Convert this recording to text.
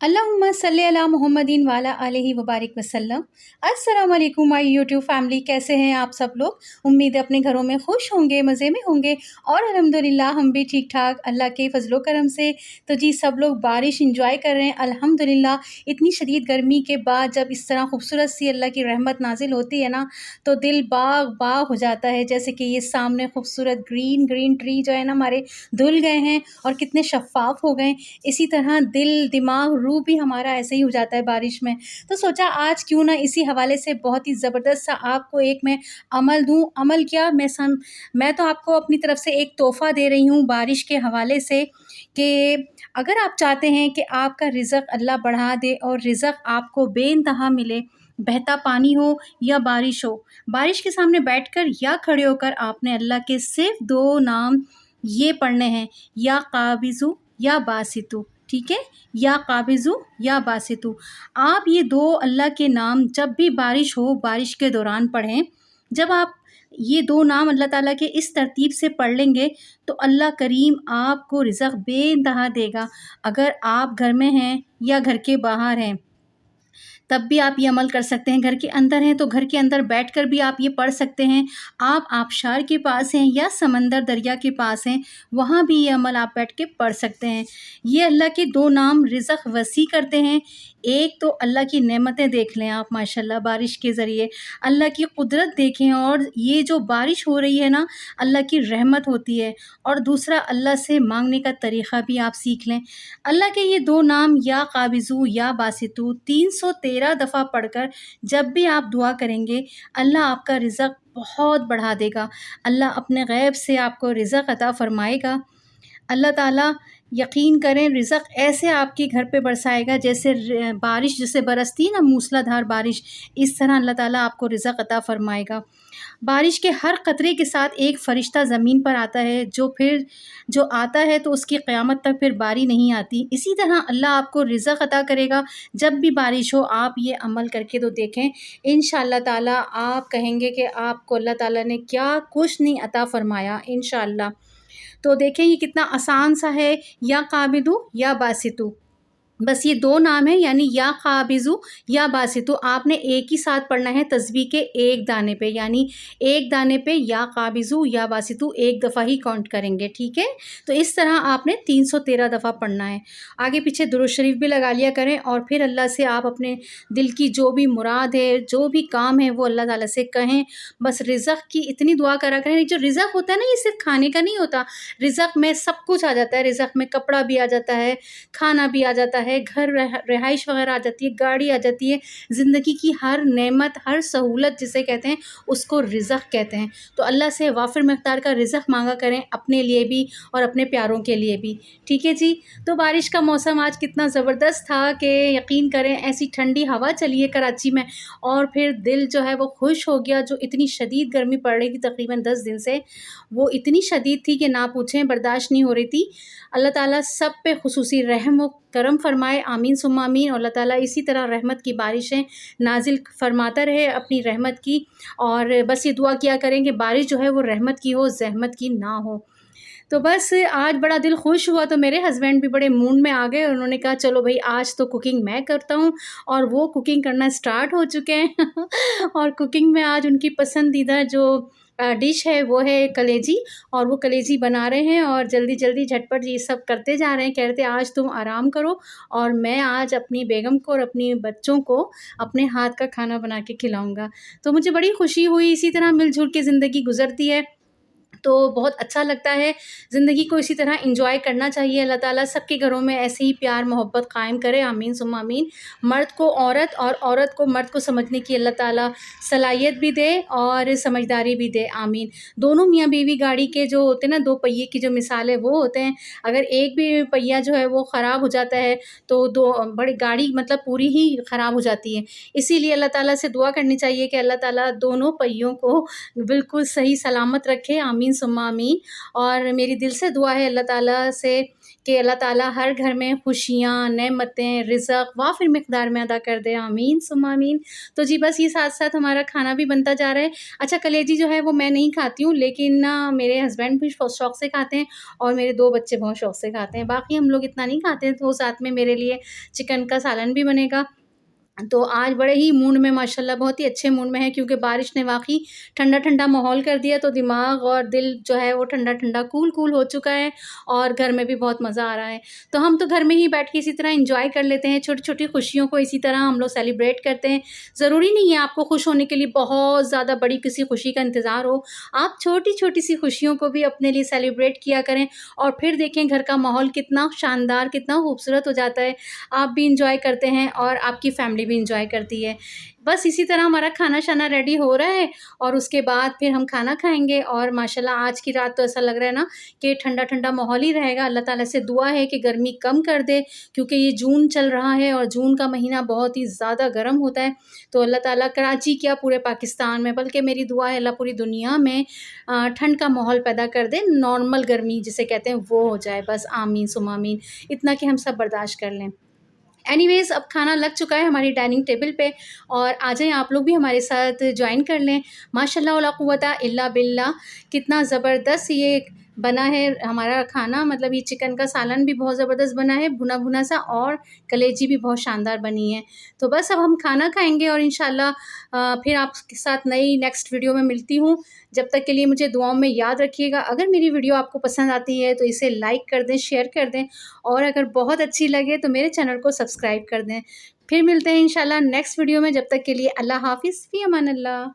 अल्लाहुम्मा सल्ली अला मुहम्मदिन वाला अलैहि वबारिक वसल्लम। अस्सलाम वालेकुम माय यूट्यूब फैमिली, कैसे हैं आप सब लोग। उम्मीद है अपने घरों में खुश होंगे, मज़े में होंगे और अल्हम्दुलिल्लाह हम भी ठीक ठाक अल्लाह के फजलो करम से। तो जी सब लोग बारिश इंजॉय कर रहे हैं अल्हम्दुलिल्लाह। इतनी शदीद गर्मी के बाद जब इस तरह खूबसूरत सी अल्लाह की रहमत नाजिल होती है ना, तो दिल बाग बाग हो जाता है। जैसे कि ये सामने खूबसूरत ग्रीन ग्रीन ट्री जो है ना हमारे धुल गए हैं और कितने शफ़ाफ़ हो गए। इसी तरह दिल दिमाग रूह भी हमारा ऐसे ही हो जाता है बारिश में। तो सोचा आज क्यों ना इसी हवाले से बहुत ही ज़बरदस्त सा आपको एक मैं अमल दूँ। अमल क्या, मैं तो आपको अपनी तरफ से एक तोहफ़ा दे रही हूँ बारिश के हवाले से, कि अगर आप चाहते हैं कि आपका रिज़्क़ अल्लाह बढ़ा दे और रिज़्क़ आपको बेइंतहा मिले, बहता पानी हो या बारिश हो, बारिश के सामने बैठकर या खड़े होकर आपने अल्लाह के सिर्फ़ 2 नाम ये पढ़ने हैं, या काबिज़ु या बासितु। ठीक है, या काबिज़ु या बासितु। आप ये 2 अल्लाह के नाम जब भी बारिश हो, बारिश के दौरान पढ़ें। जब आप ये 2 नाम अल्लाह ताला के इस तरतीब से पढ़ लेंगे तो अल्लाह करीम आपको रिज़्क़ बेइंतहा देगा। अगर आप घर में हैं या घर के बाहर हैं तब भी आप ये अमल कर सकते हैं। घर के अंदर हैं तो घर के अंदर बैठकर भी आप ये पढ़ सकते हैं। आप आबशार के पास हैं या समंदर दरिया के पास हैं, वहाँ भी ये अमल आप बैठ के पढ़ सकते हैं। ये अल्लाह के 2 नाम रिज़्क़ वसी करते हैं। एक तो अल्लाह की नेमतें देख लें आप माशाल्लाह बारिश के ज़रिए, अल्लाह की कुदरत देखें और ये जो बारिश हो रही है ना, अल्लाह की रहमत होती है। और दूसरा अल्लाह से मांगने का तरीक़ा भी आप सीख लें। अल्लाह के ये 2 नाम या काबिज़ु या बासितु 313 दफ़ा पढ़कर जब भी आप दुआ करेंगे, अल्लाह आपका रिज़्क़ बहुत बढ़ा देगा। अल्लाह अपने गैब से आपको रिज़्क़ अता फ़रमाएगा। अल्लाह ताला यकीन करें रिज़्क़ ऐसे आपके घर पे बरसाएगा जैसे बारिश जैसे बरसती है ना मूसलाधार बारिश, इस तरह अल्लाह ताला आपको रिज़्क़ अता फ़रमाएगा। बारिश के हर कतरे के साथ एक फ़रिश्ता ज़मीन पर आता है, जो आता है तो उसकी क़यामत तक फिर बारी नहीं आती। इसी तरह अल्लाह आपको रिज़्क़ अता करेगा। जब भी बारिश हो आप ये अमल करके तो देखें, इंशाअल्लाह ताला आप कहेंगे कि आपको अल्लाह ताला ने क्या कुछ नहीं अता फ़रमाया इंशाअल्लाह। तो देखें ये कितना आसान सा है, या काबिदु या बासितु। बस ये 2 नाम हैं, यानी या काबिज़ु या बासितु। आपने एक ही साथ पढ़ना है तस्बीह के एक दाने पे, यानी एक दाने पे या काबिज़ु या बासितु एक दफ़ा ही काउंट करेंगे। ठीक है, तो इस तरह आपने 313 दफ़ा पढ़ना है। आगे पीछे दुरूद शरीफ भी लगा लिया करें और फिर अल्लाह से आप अपने दिल की जो भी मुराद है, जो भी काम है वो अल्लाह ताला से कहें। बस रिज़्क़ की इतनी दुआ करा करें। जो रिज़्क़ होता है ना, ये सिर्फ़ खाने का नहीं होता। रिज़्क़ में सब कुछ आ जाता है। रिज़्क़ में कपड़ा भी आ जाता है, खाना भी आ जाता है, घर रिहाइश वगैरह आ जाती है, गाड़ी आ जाती है। ज़िंदगी की हर नेमत, हर सहूलत जिसे कहते हैं उसको रिज़्क़ कहते हैं। तो अल्लाह से वाफ़िर मक़दार का रिज़्क़ मांगा करें, अपने लिए भी और अपने प्यारों के लिए भी। ठीक है जी। तो बारिश का मौसम आज कितना ज़बरदस्त था कि यकीन करें ऐसी ठंडी हवा चली है कराची में और फिर दिल जो है वो खुश हो गया। जो इतनी शदीद गर्मी पड़ रही थी तकरीबन 10 दिन से, वो इतनी शदीद थी कि ना पूछें, बर्दाश्त नहीं हो रही थी। अल्लाह ताला सब पे खुसूसी रहम व करम फ़रमाए, आमीन सुम्मा आमीन। और अल्लाह ताला इसी तरह रहमत की बारिशें नाज़िल फ़रमाता रहे अपनी रहमत की। और बस ये दुआ किया करें कि बारिश जो है वो रहमत की हो, ज़हमत की ना हो। तो बस आज बड़ा दिल खुश हुआ, तो मेरे हस्बैंड भी बड़े मूड में आ गए। उन्होंने कहा चलो भई आज तो कुकिंग मैं करता हूँ, और वो कुकिंग करना स्टार्ट हो चुके हैं और कुकिंग में आज उनकी पसंदीदा जो डिश है वो है कलेजी, और वो कलेजी बना रहे हैं और जल्दी-जल्दी झटपट ये सब करते जा रहे हैं। कह रहे थे आज तुम आराम करो और मैं आज अपनी बेगम को और अपने बच्चों को अपने हाथ का खाना बना के खिलाऊँगा। तो मुझे बड़ी खुशी हुई। इसी तरह मिल-जुल के ज़िंदगी गुज़रती है तो बहुत अच्छा लगता है। ज़िंदगी को इसी तरह एंजॉय करना चाहिए। अल्लाह ताला सबके घरों में ऐसे ही प्यार मोहब्बत कायम करे, आमीन सुम्मा आमीन। मर्द को औरत और औरत को मर्द को समझने की अल्लाह ताला सलाहियत भी दे और समझदारी भी दे, आमीन। दोनों मियाँ बीवी गाड़ी के जो होते हैं ना, 2 पहिए की जो मिसाल है वो होते हैं। अगर एक भी पहिया जो है वो ख़राब हो जाता है तो दो बड़ी गाड़ी मतलब पूरी ही ख़राब हो जाती है। इसीलिए अल्लाह ताला से दुआ करनी चाहिए कि अल्लाह ताला दोनों पहियों को बिल्कुल सही सलामत रखे, आमीन आमीन सुम्मा आमीन। और मेरी दिल से दुआ है अल्लाह ताला से कि अल्लाह ताला हर घर में खुशियाँ, नेमतें, रिज़्क़ वाफ़िर मिक़दार में अता कर दे, आमीन सुम्मा आमीन। तो जी बस ये साथ-साथ हमारा खाना भी बनता जा रहा है। अच्छा, कलेजी जो है वो मैं नहीं खाती हूँ, लेकिन ना मेरे हस्बैंड भी शौक़ से खाते हैं और मेरे 2 बच्चे बहुत शौक़ से खाते हैं। बाकी हम लोग इतना नहीं खाते हैं, तो साथ में मेरे लिए चिकन का सालन भी बनेगा। तो आज बड़े ही मूड में माशाल्लाह बहुत ही अच्छे मूड में है, क्योंकि बारिश ने वाक़ई ठंडा-ठंडा माहौल कर दिया, तो दिमाग और दिल जो है वो ठंडा-ठंडा, कूल-कूल हो चुका है और घर में भी बहुत मज़ा आ रहा है। तो हम तो घर में ही बैठ के इसी तरह एंजॉय कर लेते हैं, छोटी-छोटी खुशियों को इसी तरह हम लोग सेलिब्रेट करते हैं। ज़रूरी नहीं है आपको खुश होने के लिए बहुत ज़्यादा बड़ी किसी खुशी का इंतज़ार हो। आप छोटी-छोटी सी खुशियों को भी अपने लिए सेलिब्रेट किया करें और फिर देखें घर का माहौल कितना शानदार, कितना खूबसूरत हो जाता है। आप भी एंजॉय करते हैं और आपकी फैमिली भी एंजॉय करती है। बस इसी तरह हमारा खाना-शाना रेडी हो रहा है और उसके बाद फिर हम खाना खाएँगे। और माशाल्लाह आज की रात तो ऐसा लग रहा है ना कि ठंडा-ठंडा माहौल ही रहेगा। अल्लाह ताला से दुआ है कि गर्मी कम कर दे, क्योंकि ये जून चल रहा है और जून का महीना बहुत ही ज़्यादा गर्म होता है। तो अल्लाह ताला कराची क्या पूरे पाकिस्तान में, बल्कि मेरी दुआ है अल्लाह पूरी दुनिया में ठंड का माहौल पैदा कर दे, नॉर्मल गर्मी जिसे कहते हैं वो हो जाए। बस आमीन सुम्मा आमीन, इतना कि हम सब बर्दाश्त कर लें। एनीवेज़ अब खाना लग चुका है हमारी डाइनिंग टेबल पे और आ जाएँ आप लोग भी हमारे साथ जॉइन कर लें। माशाल्लाह ला कुव्वता इल्ला बिल्लाह, कितना ज़बरदस्त ये बना है हमारा खाना। मतलब ये चिकन का सालन भी बहुत ज़बरदस्त बना है, भुना-भुना सा, और कलेजी भी बहुत शानदार बनी है। तो बस अब हम खाना खाएँगे और इंशाल्लाह फिर आपके साथ नई नेक्स्ट वीडियो में मिलती हूँ। जब तक के लिए मुझे दुआओं में याद रखिएगा। अगर मेरी वीडियो आपको पसंद आती है तो इसे लाइक कर दें, शेयर कर दें, और अगर बहुत अच्छी लगे तो मेरे चैनल को सब्सक्राइब कर दें। फिर मिलते हैं इंशाल्लाह नेक्स्ट वीडियो में। जब तक के लिए अल्लाह हाफ़िज़, फ़ी अमान अल्लाह।